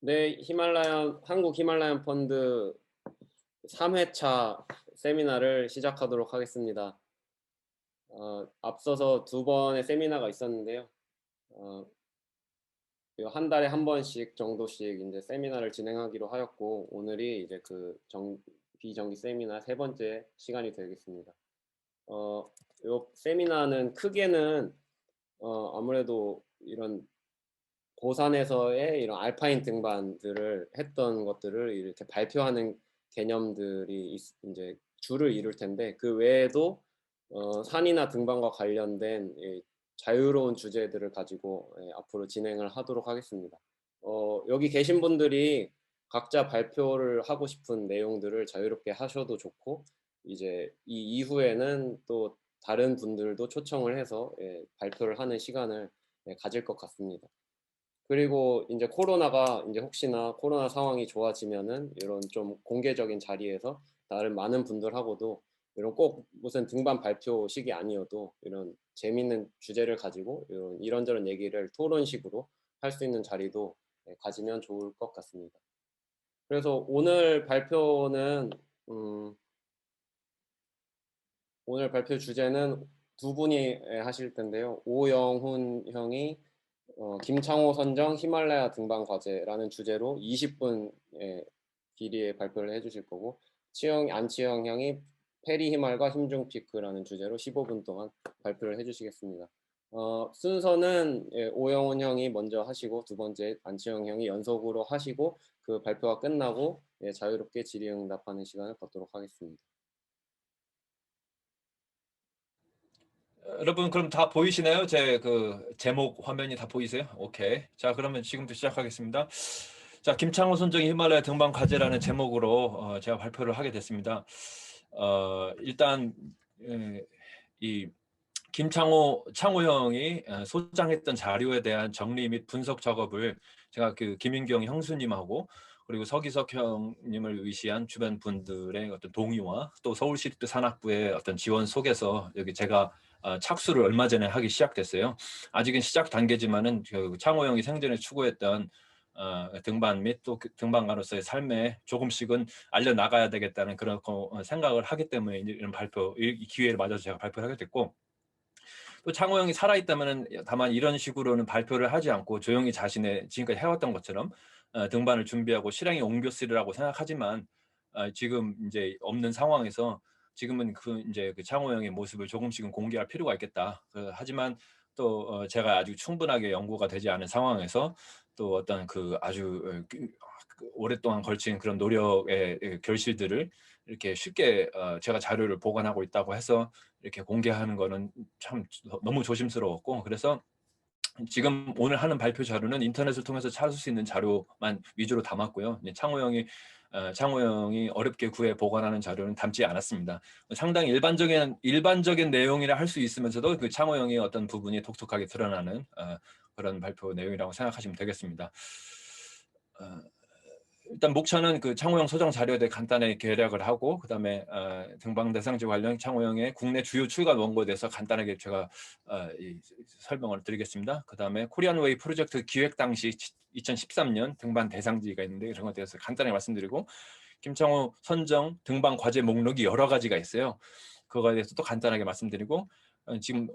네, 한국 히말라얀 펀드 3회차 세미나를 시작하도록 하겠습니다. 앞서서 두 번의 세미나가 있었는데요. 어, 한 달에 한 번씩 정도씩 이제 세미나를 진행하기로 하였고, 오늘이 이제 비정기 세미나 세 번째 시간이 되겠습니다. 요 세미나는 크게는 아무래도 이런 고산에서의 이런 알파인 등반들을 했던 것들을 이렇게 발표하는 개념들이 이제 주를 이룰 텐데, 그 외에도 산이나 등반과 관련된 자유로운 주제들을 가지고 앞으로 진행을 하도록 하겠습니다. 여기 계신 분들이 각자 발표를 하고 싶은 내용들을 자유롭게 하셔도 좋고, 이제 이 이후에는 또 다른 분들도 초청을 해서 발표를 하는 시간을 가질 것 같습니다. 그리고 이제 코로나가 이제 혹시나 코로나 상황이 좋아지면은 이런 좀 공개적인 자리에서 다른 많은 분들하고도 이런 꼭 무슨 등반 발표식이 아니어도 이런 재밌는 주제를 가지고 이런저런 얘기를 토론식으로 할 수 있는 자리도 가지면 좋을 것 같습니다. 그래서 음, 오늘 발표 주제는 두 분이 하실 텐데요. 오영훈 형이 김창호 선정 히말라야 등반 과제라는 주제로 20분의 길이의 발표를 해주실 거고, 안치영 형이 페리 히말과 힘중 피크라는 주제로 15분 동안 발표를 해주시겠습니다. 순서는 오영훈 형이 먼저 하시고, 두 번째 안치영 형이 연속으로 하시고, 그 발표가 끝나고 자유롭게 질의응답하는 시간을 갖도록 하겠습니다. 여러분 그럼 다 보이시나요? 제 제목 화면이 다 보이세요? 오케이. 자, 그러면 지금부터 시작하겠습니다. 자, 김창호 선정 히말라야 등반 과제라는 제목으로 제가 발표를 하게 됐습니다. 일단 이 창호 형이 소장했던 자료에 대한 정리 및 분석 작업을 제가 김윤경 형수님하고 그리고 서기석 형님을 위시한 주변 분들의 어떤 동의와 또 서울시립대 산악부의 어떤 지원 속에서 여기 제가 착수를 얼마 전에 하기 시작됐어요. 아직은 시작 단계지만은 창호 형이 생전에 추구했던 등반 및 또 등반가로서의 삶에 조금씩은 알려나가야 되겠다는 그런 생각을 하기 때문에 이런 이 기회를 맞아서 제가 발표를 하게 됐고, 또 창호 형이 살아있다면은 다만 이런 식으로는 발표를 하지 않고 조용히 자신의 지금까지 해왔던 것처럼 등반을 준비하고 실행에 옮겼으리라고 생각하지만, 지금 이제 없는 상황에서 지금은 이제 창호 형의 모습을 조금씩은 공개할 필요가 있겠다. 하지만 또 제가 아주 충분하게 연구가 되지 않은 상황에서 또 어떤 아주 오랫동안 걸친 그런 노력의 결실들을 이렇게 쉽게 제가 자료를 보관하고 있다고 해서 이렇게 공개하는 거는 참 너무 조심스러웠고, 그래서 지금 오늘 하는 발표 자료는 인터넷을 통해서 찾을 수 있는 자료만 위주로 담았고요. 창호 형이 어렵게 구해 보관하는 자료는 담지 않았습니다. 상당히 일반적인 내용이라 할 수 있으면서도 창호 형의 어떤 부분이 독특하게 드러나는 그런 발표 내용이라고 생각하시면 되겠습니다. 일단 목차는 창호형 소정 자료에 대해 간단하게 계략을 하고, 그다음에 등반 대상지 관련 창호형의 국내 주요 출간 원고에 대해서 간단하게 제가 설명을 드리겠습니다. 그다음에 코리안 웨이 프로젝트 기획 당시 2013년 등반 대상지가 있는데 그런 것에 대해서 간단하게 말씀드리고, 김창호 선정 등반 과제 목록이 여러 가지가 있어요. 그거에 대해서 또 간단하게 말씀드리고, 지금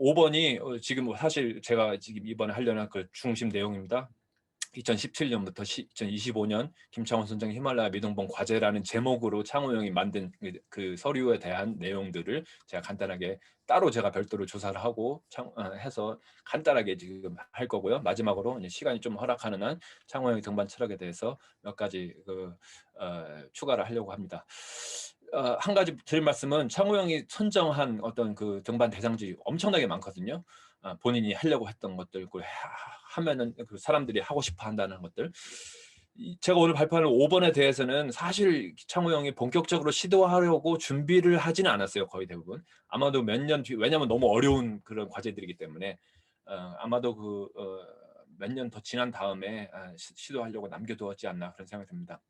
5번이 지금 사실 제가 지금 이번에 하려는 그 중심 내용입니다. 2017년부터 2025년 김창원 선정 히말라야 미등봉 과제라는 제목으로 창호 형이 만든 그 서류에 대한 내용들을 제가 간단하게 따로 제가 별도로 조사를 하고 해서 간단하게 지금 할 거고요. 마지막으로 시간이 좀 허락하는 한 창호 형의 등반 철학에 대해서 몇 가지 추가를 하려고 합니다. 한 가지 드릴 말씀은 창호 형이 선정한 어떤 그 등반 대상지 엄청나게 많거든요. 본인이 하려고 했던 것들, 하면은 사람들이 하고 싶어 한다는 것들. 제가 오늘 발표하는 5번에 대해서는 사실 창호 형이 본격적으로 시도하려고 준비를 하지는 않았어요. 거의 대부분. 아마도 몇 년 뒤, 왜냐하면 너무 어려운 그런 과제들이기 때문에 아마도 몇 년 더 지난 다음에 시도하려고 남겨두었지 않나 그런 생각이 듭니다.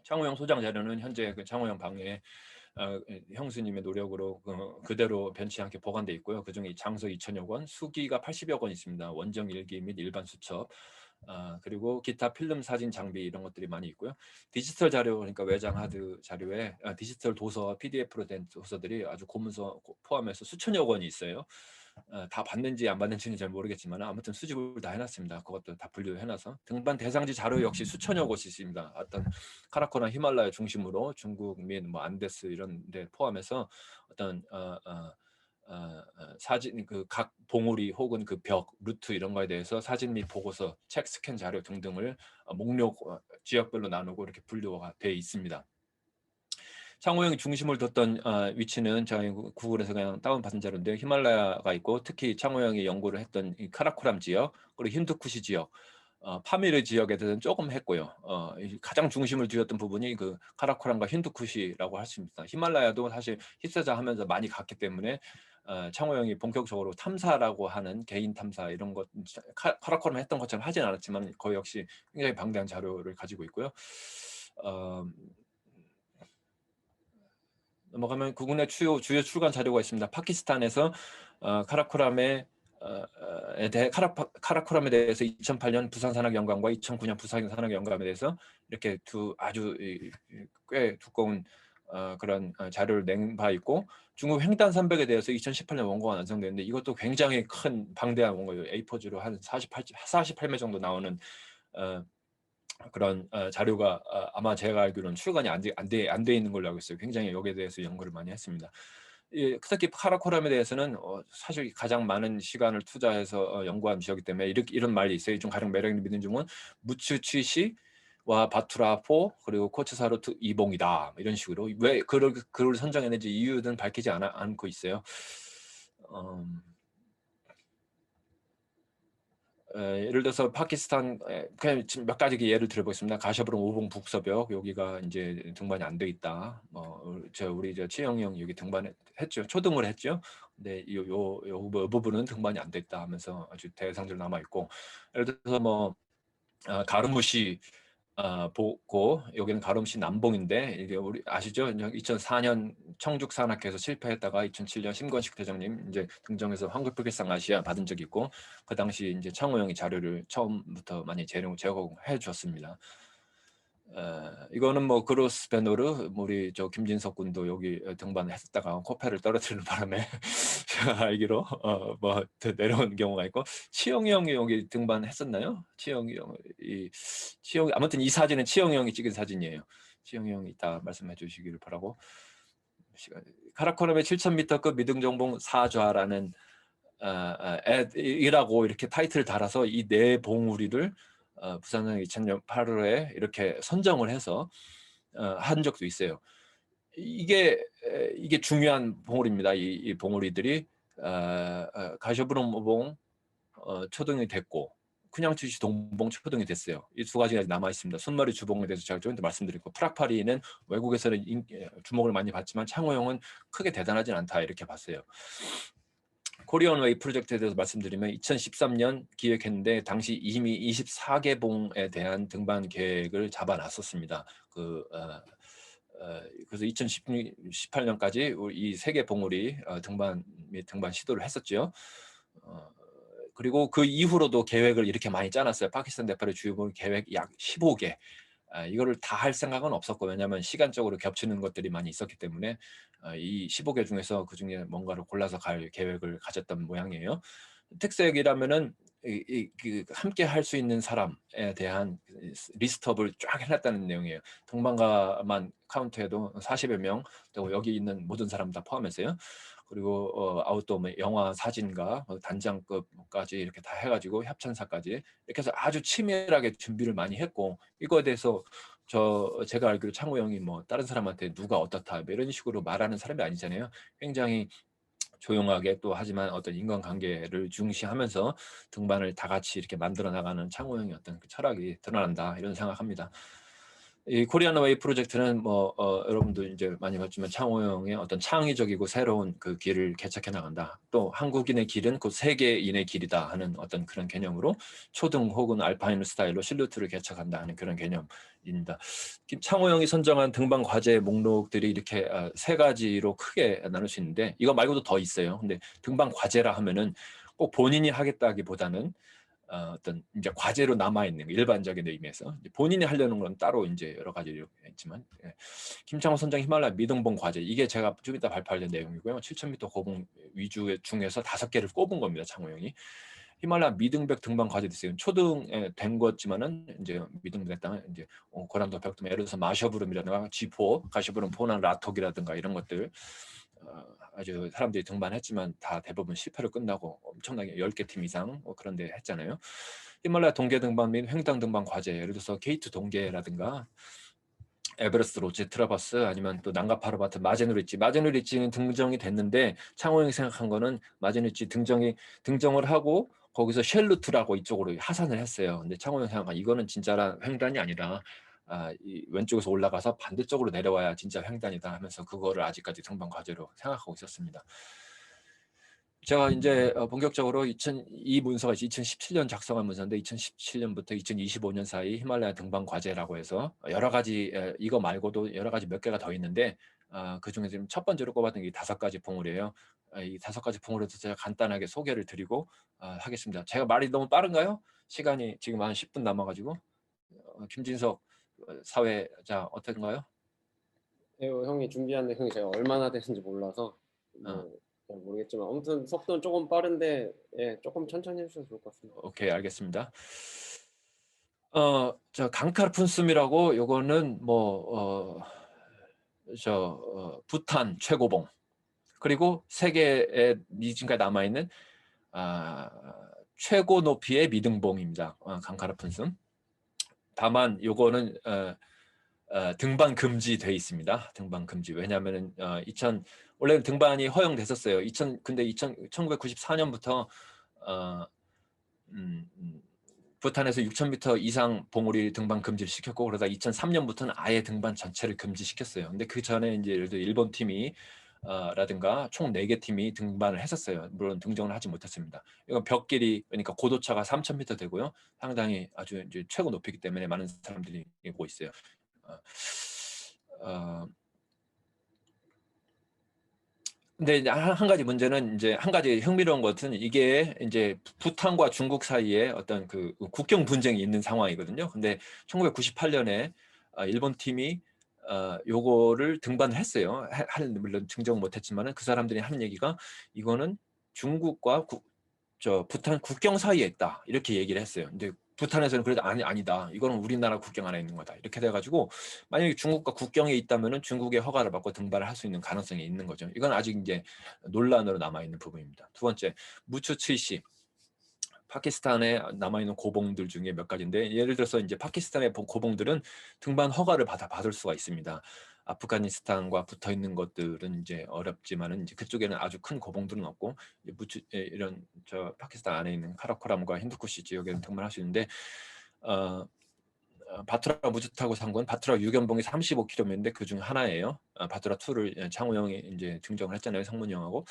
창호 형 소장 자료는 현재 창호 형 방에 형수님의 노력으로 그대로 변치 않게 보관돼 있고요. 그중에 장서 2천여 권, 수기가 80여 권 있습니다. 원정 일기 및 일반 수첩, 그리고 기타 필름 사진 장비 이런 것들이 많이 있고요. 디지털 자료 그러니까 외장 하드 자료에 디지털 도서와 PDF로 된 도서들이 아주 고문서 포함해서 수천여 권이 있어요. 다 받는지 안 받는지는 잘 모르겠지만 아무튼 수집을 다 해놨습니다. 그것도 다 분류해놔서 등반 대상지 자료 역시 수천여 곳이 있습니다. 어떤 카라코나 히말라야 중심으로 중국 및 뭐 안데스 이런 데 포함해서 어떤 사진 그 각 봉우리 혹은 그 벽 루트 이런 거에 대해서 사진 및 보고서 책 스캔 자료 등등을 목록 지역별로 나누고 이렇게 분류가 되어 있습니다. 창호형이 중심을 뒀던 위치는 저희 구글에서 그냥 다운받은 자료인데 히말라야가 있고 특히 창호형이 연구를 했던 이 카라코람 지역 그리고 힌두쿠시 지역 파미르 지역에 대해서는 조금 했고요. 가장 중심을 두었던 부분이 그 카라코람과 힌두쿠시라고 할 수 있습니다. 히말라야도 사실 히스자 하면서 많이 갔기 때문에 창호형이 본격적으로 탐사라고 하는 개인 탐사 이런 것 카라코람 했던 것처럼 하진 않았지만 거의 역시 굉장히 방대한 자료를 가지고 있고요. 넘어가면 국내 주요 출간 자료가 있습니다. 파키스탄에서 카라코람에 카라코람에 대해서 2008년 부산산악연구원과 2009년 부산산악연구원에 대해서 이렇게 아주 꽤 두꺼운 그런 자료를 낸 바 있고 중국 횡단산맥에 대해서 2018년 원고가 완성됐는데 이것도 굉장히 큰 방대한 원고예요. A4지로 한 48매 정도 나오는 그런 자료가 아마 제가 알기로는 출간이 안 돼 있는 걸로 알고 있어요. 굉장히 여기에 대해서 연구를 많이 했습니다. 특히 카라코람에 대해서는 사실 가장 많은 시간을 투자해서 연구한 지역이기 때문에 이런 말이 있어요. 좀 가장 매력 있는 점은 무츠취시와 바투라포 그리고 코츠사르트 이봉이다 이런 식으로 왜 그를 선정했는지 이유는 밝히지 않고 있어요. 예를 들어서 파키스탄 그냥 지금 몇 가지 예를 들어보겠습니다. 가샤브론 오봉 북서벽 여기가 이제 등반이 안 돼 있다. 우리 치영이 형 여기 등반했죠. 초등을 했죠. 근데 요 부분은 등반이 안 돼 있다 하면서 아주 대상들 남아 있고 예를 들어서 뭐 가르무시 보고 여기는 가름시 남봉인데 이게 우리 아시죠? 2004년 청죽 산악회에서 실패했다가 2007년 심건식 대장님 이제 등정해서 황급불길상 아시아 받은 적이 있고 그 당시 이제 창호영이 자료를 처음부터 많이 제공해 줬습니다. 이거는 뭐 그로스 베노르 우리 김진석 군도 여기 등반했다가 코페를 떨어뜨리는 바람에 제가 알기로 뭐 내려온 경우가 있고 치영이 형이 여기 등반했었나요? 치영이 아무튼 이 사진은 치영이 형이 찍은 사진이에요. 치영이 형이 이따 말씀해 주시기를 바라고. 카라코럼의 7,000m급 미등정봉 4좌라는 이라고 이렇게 타이틀을 달아서 이 네 봉우리를 부산은 2000년 8월에 이렇게 선정을 해서 한 적도 있어요. 이게 중요한 봉우리입니다. 이 봉우리들이 가셔브롬봉 초등이 됐고 그냥치시 동봉 초등이 됐어요. 이 두 가지가 남아 있습니다. 손머리 주봉에 대해서 제가 좀 말씀드렸고 프라파리는 외국에서는 주목을 많이 받지만 창호형은 크게 대단하진 않다 이렇게 봤어요. 코리안 웨이 프로젝트에 대해서 말씀드리면 2013년 기획했는데 당시 이미 24개 봉에 대한 등반 계획을 잡아놨었습니다. 그래서 2018년까지 이 3개 봉우리 등반 시도를 했었죠. 그리고 그 이후로도 계획을 이렇게 많이 짜놨어요. 파키스탄 네팔의 주요 계획 약 15개. 이거를 다 할 생각은 없었고 왜냐하면 시간적으로 겹치는 것들이 많이 있었기 때문에 이 15개 중에서 그중에 뭔가를 골라서 갈 계획을 가졌던 모양이에요. 특색이라면은 함께 할 수 있는 사람에 대한 리스트업을 쫙 해놨다는 내용이에요. 동반가만 카운트해도 40여 명, 또 여기 있는 모든 사람 다 포함해서요. 그리고 아웃도어 영화 사진가 단장급까지 이렇게 다 해가지고 협찬사까지 이렇게 해서 아주 치밀하게 준비를 많이 했고 이거에 대해서 제가 알기로 창호 형이 뭐 다른 사람한테 누가 어떻다 뭐 이런 식으로 말하는 사람이 아니잖아요. 굉장히 조용하게 또 하지만 어떤 인간관계를 중시하면서 등반을 다 같이 이렇게 만들어 나가는 창호 형의 어떤 그 철학이 드러난다 이런 생각합니다. 이 코리안 웨이 프로젝트는 여러분도 이제 많이 봤지만 창호영의 어떤 창의적이고 새로운 그 길을 개척해 나간다. 또 한국인의 길은 곧 세계인의 길이다 하는 어떤 그런 개념으로 초등 혹은 알파인 스타일로 실루트를 개척한다 하는 그런 개념입니다. 창호영이 선정한 등반 과제 목록들이 이렇게 3가지로 크게 나눌 수 있는데 이거 말고도 더 있어요. 근데 등반 과제라 하면은 꼭 본인이 하겠다기보다는 어떤 이제 과제로 남아 있는 일반적인 의미에서 이제 본인이 하려는 건 따로 이제 여러 가지 있지만 예. 김창호 선장 히말라야 미등봉 과제 이게 제가 좀 이따 발표할 내용이고요. 7,000m 고봉 위주 중에서 5개를 꼽은 겁니다. 창호 형이. 히말라야 미등벽 등반 과제도 있어요. 초등에 된 거지만은 이제 미등됐다면 이제 고난도 벽 예를 들어서 마셔브름이라든가 G4, 가시브름 포난 라톡이라든가 이런 것들 아주 사람들이 등반했지만 다 대부분 실패로 끝나고 엄청나게 10개 팀 이상 그런 데 했잖아요. 히말라야 동계 등반 및 횡단 등반 과제 예를 들어서 K2 동계라든가 에베레스트 로체 트라바스 아니면 또 난가파르바트 마제누리치는 등정이 됐는데 창호 형이 생각한 거는 마제누리치 등정을 하고 거기서 쉘루트라고 이쪽으로 하산을 했어요. 근데 창호 형이 생각한 이거는 진짜라 횡단이 아니라 이 왼쪽에서 올라가서 반대쪽으로 내려와야 진짜 횡단이다 하면서 그거를 아직까지 등반 과제로 생각하고 있었습니다. 제가 이제 본격적으로 이 문서가 2017년 작성한 문서인데 2017년부터 2025년 사이 히말라야 등반 과제라고 해서 여러 가지 이거 말고도 여러 가지 몇 개가 더 있는데 그 중에 지금 첫 번째로 꼽았던 게 5가지 봉우리예요. 이 5가지 봉우리도 제가 간단하게 소개를 드리고 하겠습니다. 제가 말이 너무 빠른가요? 시간이 지금 한 10분 남아가지고 김진석 사회자 어떤가요? 네, 형이 준비한 내용이 제가 얼마나 되는지 몰라서 뭐 잘 모르겠지만 아무튼 속도는 조금 빠른데 예, 조금 천천히 해주셔도 좋을 것 같습니다. 오케이 알겠습니다. 저 강카르푼스미라고 요거는 부탄 최고봉 그리고 세계에 지금까지 남아 있는 최고 높이의 미등봉입니다. 강카르푼스. 다만 요거는 등반 금지돼 있습니다. 등반 금지. 왜냐하면은 원래는 등반이 허용됐었어요. 근데 1994년부터 부탄에서 6,000m 이상 봉우리 등반 금지를 시켰고 그러다 2003년부터는 아예 등반 전체를 금지시켰어요. 근데 그 전에 이제 예를 들어 일본 팀이 라든가 총 4개 팀이 등반을 했었어요. 물론 등정을 하지 못했습니다. 이건 벽 길이 그러니까 고도차가 3,000m 되고요. 상당히 아주 이제 최고 높이기 때문에 많은 사람들이 보고 있어요. 근데 이제 한 가지 문제는 이제 한 가지 흥미로운 것은 이게 이제 부탄과 중국 사이에 어떤 그 국경 분쟁이 있는 상황이거든요. 근데 1998년에 일본 팀이 요거를 등반을 했어요. 물론 증정 못했지만은 그 사람들이 하는 얘기가 이거는 중국과 부탄 국경 사이에 있다 이렇게 얘기를 했어요. 근데 부탄에서는 그래도 아니다. 이거는 우리나라 국경 안에 있는 거다. 이렇게 돼가지고 만약에 중국과 국경에 있다면은 중국의 허가를 받고 등반을 할 수 있는 가능성이 있는 거죠. 이건 아직 이제 논란으로 남아 있는 부분입니다. 두 번째, 무추츠이시. 파키스탄에 남아 있는 고봉들 중에 몇 가지인데 예를 들어서 이제 파키스탄의 고봉들은 등반 허가를 받을 수가 있습니다. 아프가니스탄과 붙어 있는 것들은 이제 어렵지만은 이제 그쪽에는 아주 큰 고봉들은 없고 이런 파키스탄 안에 있는 카라코람과 힌두쿠시 지역에는 등반할 수 있는데 바투라 무주타고 상군 바투라 유견봉이 35km인데 그 중 하나예요. 바투라 2를 창호 형이 이제 증정을 했잖아요. 성문이 형하고.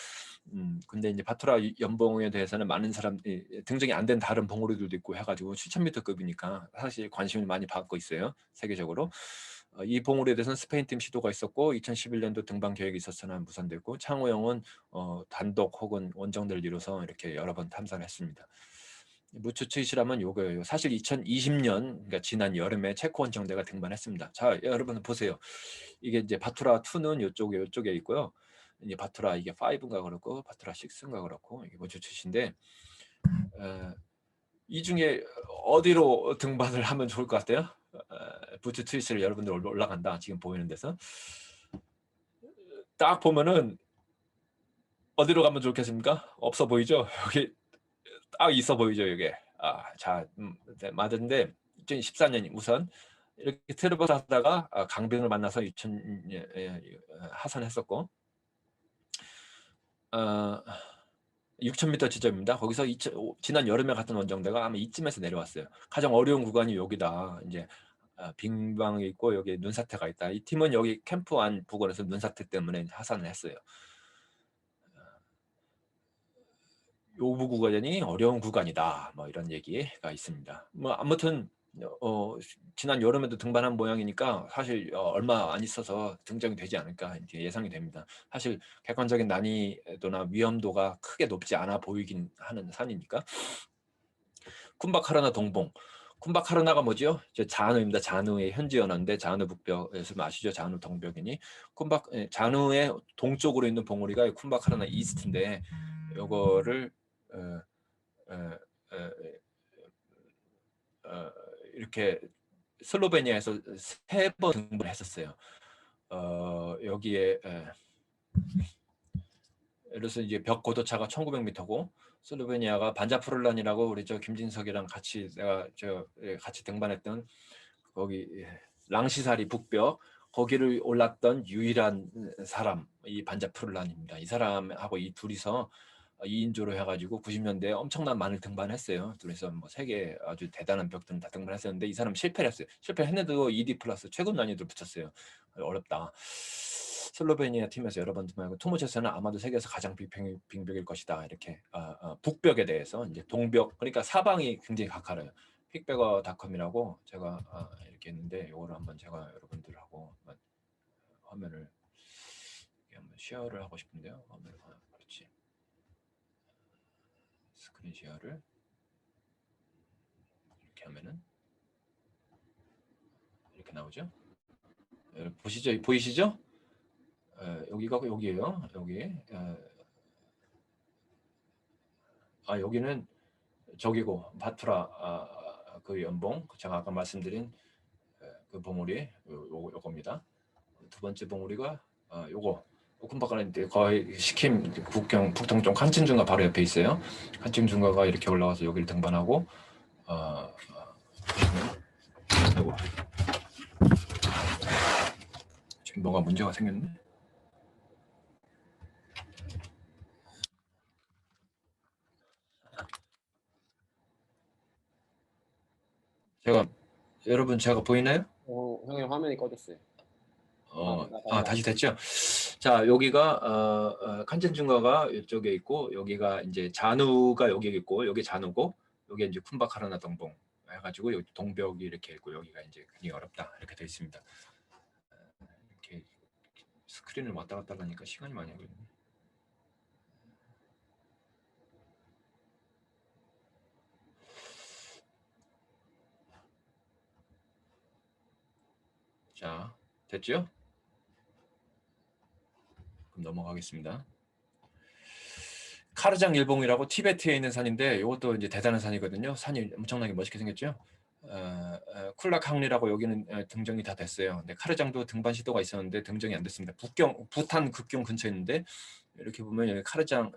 근데 이제 바투라 연봉에 대해서는 많은 사람들이 등정이 안 된 다른 봉우리들도 있고 해가지고 7,000m급이니까 사실 관심을 많이 받고 있어요. 세계적으로. 이 봉우리에 대해서는 스페인 팀 시도가 있었고 2011년도 등반 계획이 있었으나 무산됐고 창호 형은 단독 혹은 원정대를 이뤄서 이렇게 여러 번 탐사를 했습니다. 무추츠이시라면 요거예요. 사실 2020년 그러니까 지난 여름에 체코 원정대가 등반했습니다. 자, 여러분 보세요. 이게 이제 바투라 2는 요쪽에 있고요. 이제 바투라 이게 5인가 그렇고 바투라 6인가 그렇고 이게 무추츠이시인데 이 중에 어디로 등반을 하면 좋을 것 같아요? 무추츠이시를 여러분들 올라간다. 지금 보이는 데서 딱 보면은 어디로 가면 좋겠습니까? 없어 보이죠? 여기 딱 있어 보이죠, 이게. 네, 맞은데 2014년 우선 이렇게 트레버스 하다가 강병을 만나서 하산했었고 6,000m 지점입니다. 거기서 지난 여름에 갔던 원정대가 아마 이쯤에서 내려왔어요. 가장 어려운 구간이 여기다. 이제 빙방이 있고 여기 눈사태가 있다. 이 팀은 여기 캠프 안 부근에서 눈사태 때문에 하산을 했어요. 요부 구간이 어려운 구간이다. 뭐 이런 얘기가 있습니다. 뭐 아무튼 지난 여름에도 등반한 모양이니까 사실 얼마 안 있어서 등정이 되지 않을까 이렇게 예상이 됩니다. 사실 객관적인 난이도나 위험도가 크게 높지 않아 보이긴 하는 산이니까. 쿤바카르나 동봉. 쿤바카르나가 뭐죠? 이제 잔우입니다. 잔우의 현지 언어인데 잔우 북벽에서 아시죠? 잔우 동벽이니 잔우의 동쪽으로 있는 봉우리가 쿤바카르나 이스트인데 요거를 어, 어, 어, 이렇게 슬로베니아에서 3번 등반했었어요. 여기에 예를 들어서 이제 벽 고도차가 1900m고 슬로베니아가 반자프롤란이라고 우리 저 김진석이랑 같이 같이 등반했던 거기 랑시사리 북벽 거기를 올랐던 유일한 사람 이 반자프롤란입니다. 이 사람하고 이 둘이서 2인조로 해가지고 90년대에 엄청난 많은 등반했어요. 둘이서 뭐 세계 아주 대단한 벽들은 다 등반했었는데 이 사람 실패를 했어요. 실패했는데도 ED 플러스 최고 난이도를 붙였어요. 어렵다. 슬로베니아 팀에서 여러 번 등반하고 투모체스는 아마도 세계에서 가장 빙벽일 것이다. 이렇게 북벽에 대해서 이제 동벽 그러니까 사방이 굉장히 가까워요. 픽베거닷컴이라고 제가 이렇게 했는데 이거를 한번 제가 여러분들하고 화면을 한번 쉐어를 하고 싶은데요. 화면을 그렇지. 스크린 쉐어를 이렇게 하면은 이렇게 나오죠. 보시죠, 보이시죠? 여기가 여기예요. 여기. 여기는 저기고 바투라 그 연봉 제가 아까 말씀드린 그 봉우리 요겁니다. 두 번째 봉우리가 요거 오픈바카라인데 거의 시킴 국경 북동쪽 칸친중가 바로 옆에 있어요. 칸친중가가 이렇게 올라와서 여기를 등반하고 보시면 지금 뭐가 문제가 생겼네. 여러분 제가 보이나요? 형님 화면이 꺼졌어요. 다시 됐죠? 자, 여기가 칸첸중가가 이쪽에 있고 여기가 이제 잔우가 여기 있고 여기 잔우고 여기 이제 쿤바카르나 동봉 해가지고 여기 동벽이 이렇게 있고 여기가 이제 굉장히 어렵다 이렇게 되어 있습니다. 이렇게 스크린을 왔다 갔다 하니까 시간이 많이 걸리네. 자, 됐죠? 그럼 넘어가겠습니다. 카르장 일봉이라고 티베트에 있는 산인데 이것도 이제 대단한 산이거든요. 산이 엄청나게 멋있게 생겼죠. 쿨라캉리라고 여기는 등정이 다 됐어요. 근데 카르장도 등반 시도가 있었는데 등정이 안 됐습니다. 부탄 국경 근처에 있는데 이렇게 보면 여기 카르장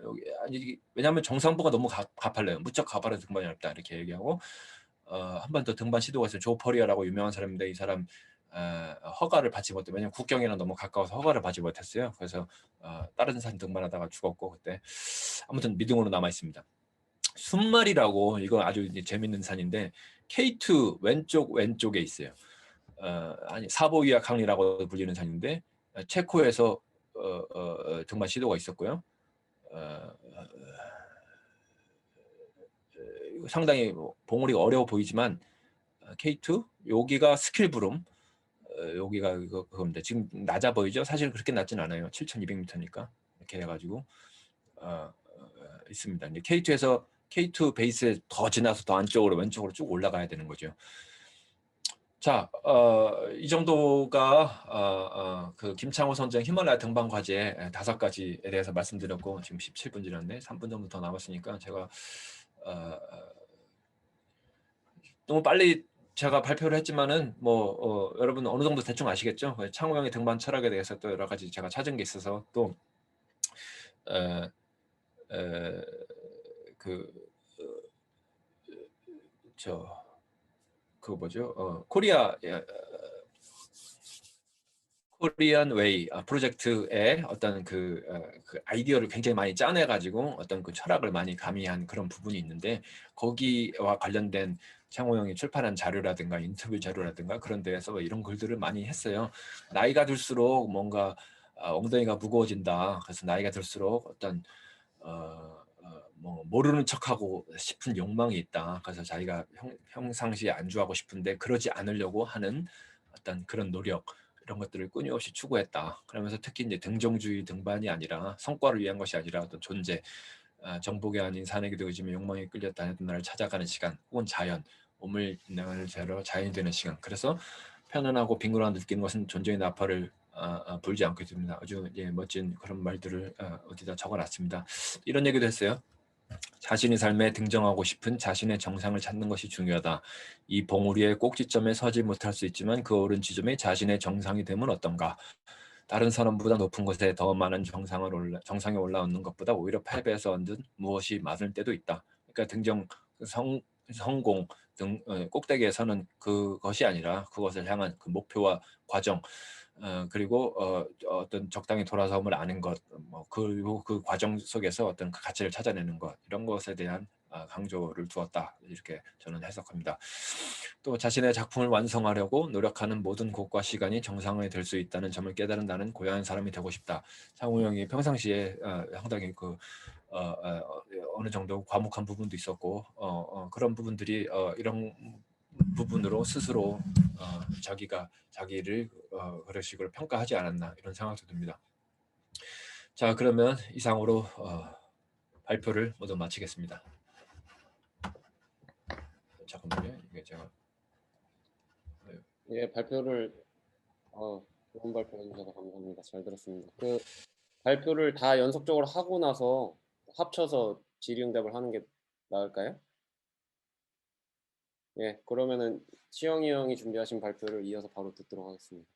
여기 왜냐하면 정상부가 너무 가팔려요. 무척 가파라서 등반이 어렵다 이렇게 얘기하고 한 번 더 등반 시도가 있어요. 조 퍼리어라고 유명한 사람인데 이 사람 허가를 받지 못해. 왜냐면 국경이랑 너무 가까워서 허가를 받지 못했어요. 그래서 다른 산 등반하다가 죽었고 그때 아무튼 미등으로 남아 있습니다. 순말이라고 이거 아주 이제 재밌는 산인데 K2 왼쪽에 있어요. 아니 사보이아 강이라고 불리는 산인데 체코에서 등반 시도가 있었고요. 상당히 봉우리가 어려워 보이지만 K2 여기가 스킬브룸 여기가 그겁니다. 지금 낮아 보이죠? 사실 그렇게 낮진 않아요. 7,200m니까 이렇게 해가지고 있습니다. 이제 K2에서 K2 베이스에 더 지나서 더 안쪽으로 왼쪽으로 쭉 올라가야 되는 거죠. 자, 이 정도가 그 김창호 선장 히말라야 등반 과제 5가지에 대해서 말씀드렸고 지금 17분 지났네. 3분 정도 더 남았으니까 제가 너무 빨리 제가 발표를 했지만은 뭐 여러분 어느 정도 대충 아시겠죠? 창호 형의 등반 철학에 대해서 또 여러 가지 제가 찾은 게 있어서 또 그거 뭐죠? 코리안 웨이 프로젝트의 어떤 그 아이디어를 굉장히 많이 짜내 가지고 어떤 그 철학을 많이 가미한 그런 부분이 있는데 거기와 관련된 창호 형이 출판한 자료라든가 인터뷰 자료라든가 그런 데에서 이런 글들을 많이 했어요. 나이가 들수록 뭔가 엉덩이가 무거워진다. 그래서 나이가 들수록 어떤 뭐 모르는 척하고 싶은 욕망이 있다. 그래서 자기가 평상시에 안주하고 싶은데 그러지 않으려고 하는 어떤 그런 노력 이런 것들을 끊임없이 추구했다. 그러면서 특히 이제 등정주의 등반이 아니라 성과를 위한 것이 아니라 어떤 존재 정복이 아닌 산에게도 의지며 욕망에 끌렸다 하던 나를 찾아가는 시간, 혹은 자연, 몸을 인내를 제로 자연이 되는 시간. 그래서 편안하고 빈곤함을 느끼는 것은 존재의 나팔을 불지 않게 됩니다. 아주 멋진 그런 말들을 어디다 적어놨습니다. 이런 얘기도 했어요. 자신의 삶에 등정하고 싶은 자신의 정상을 찾는 것이 중요하다. 이 봉우리의 꼭지점에 서지 못할 수 있지만 그 오른 지점에 자신의 정상이 되면 어떤가. 다른 사람보다 높은 곳에 더 많은 정상에 올라오는 것보다 오히려 패배해서 얻은 무엇이 많을 때도 있다. 그러니까 성공 등 꼭대기에서는 그것이 아니라 그것을 향한 그 목표와 과정, 그리고 어떤 적당히 돌아섬을 아는 것, 그리고 그 과정 속에서 어떤 그 가치를 찾아내는 것, 이런 것에 대한 강조를 두었다. 이렇게 저는 해석합니다. 또 자신의 작품을 완성하려고 노력하는 모든 곳과 시간이 정상이 될 수 있다는 점을 깨달은 나는 고야한 사람이 되고 싶다. 상우 형이 평상시에 상당히 어느 정도 과묵한 부분도 있었고 그런 부분들이 이런 부분으로 스스로 자기를 그런 식으로 평가하지 않았나 이런 생각도 듭니다. 자, 그러면 이상으로 발표를 모두 마치겠습니다. 잠깐만요. 이게 제가 예, 발표를 좋은 발표 해주셔서 감사합니다. 잘 들었습니다. 그 발표를 다 연속적으로 하고 나서 합쳐서 질의응답을 하는 게 나을까요? 예, 그러면은 치영이 형이 준비하신 발표를 이어서 바로 듣도록 하겠습니다.